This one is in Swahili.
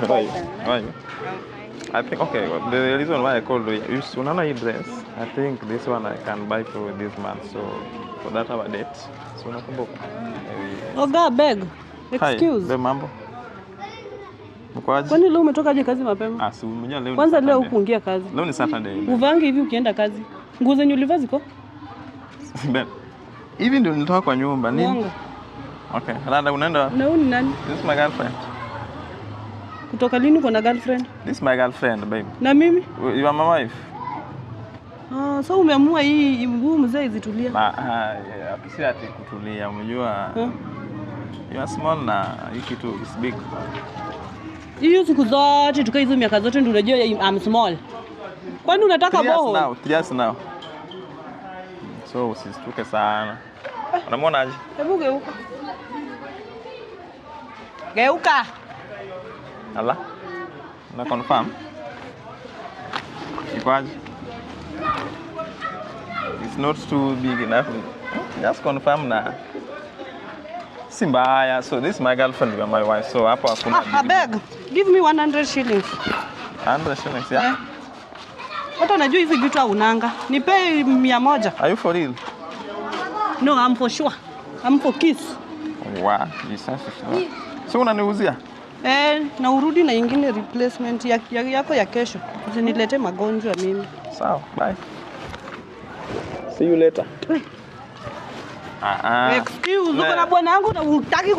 How are you? I think, okay, the reason why I called you, unaona hii dress, I think this one I can buy for this month, so for that our date. So nakumbuka. Oga beg. Excuse. Hi, mambo. Mkwaje? Kwani leo umetoka je kazi mapema? Si umejua leo. Kwanza leo hukuingia kazi. Leo ni Saturday. Uvange hivi ukienda kazi. Nguo zenye ulivaa ziko? Hivi ndio nilitoka kwa nyumba nini? Okay, rada unaenda wapi? Na huyu ni nani? This is my girlfriend. Kutoka lini uko na girlfriend? This is my girlfriend, babe. Na mimi? You are my wife. So umeamua hii mguu mzee izitulia? Si ati kutulia, umejua. You are small na hii kitu is big. Hiyo siku zote tukaa hizo miaka zote ndio unajua I'm small. Kwani unataka boho? 3 years now. So usistuke sana. Unamwona aje? Hebu geuka. Geuka. Ala. Na confirm. Ikwaje? It's not too big enough. Just confirm na. Simbaya. So this is my girlfriend, you are my wife. So hapo hakuna. Beg. Give me 100 shillings. 100 shillings, yeah. Hata najua hizi vitu haunanga. Nipe 100. Are you for real? No, I'm for sure. I'm for kiss. Wow, Jesus. So unaniuzia? Na urudi na ingine replacement yako ya kesho. Usinilete magonjwa mimi. Sawa, bye. See you later. Excuse, uko na bwana wangu na hutaki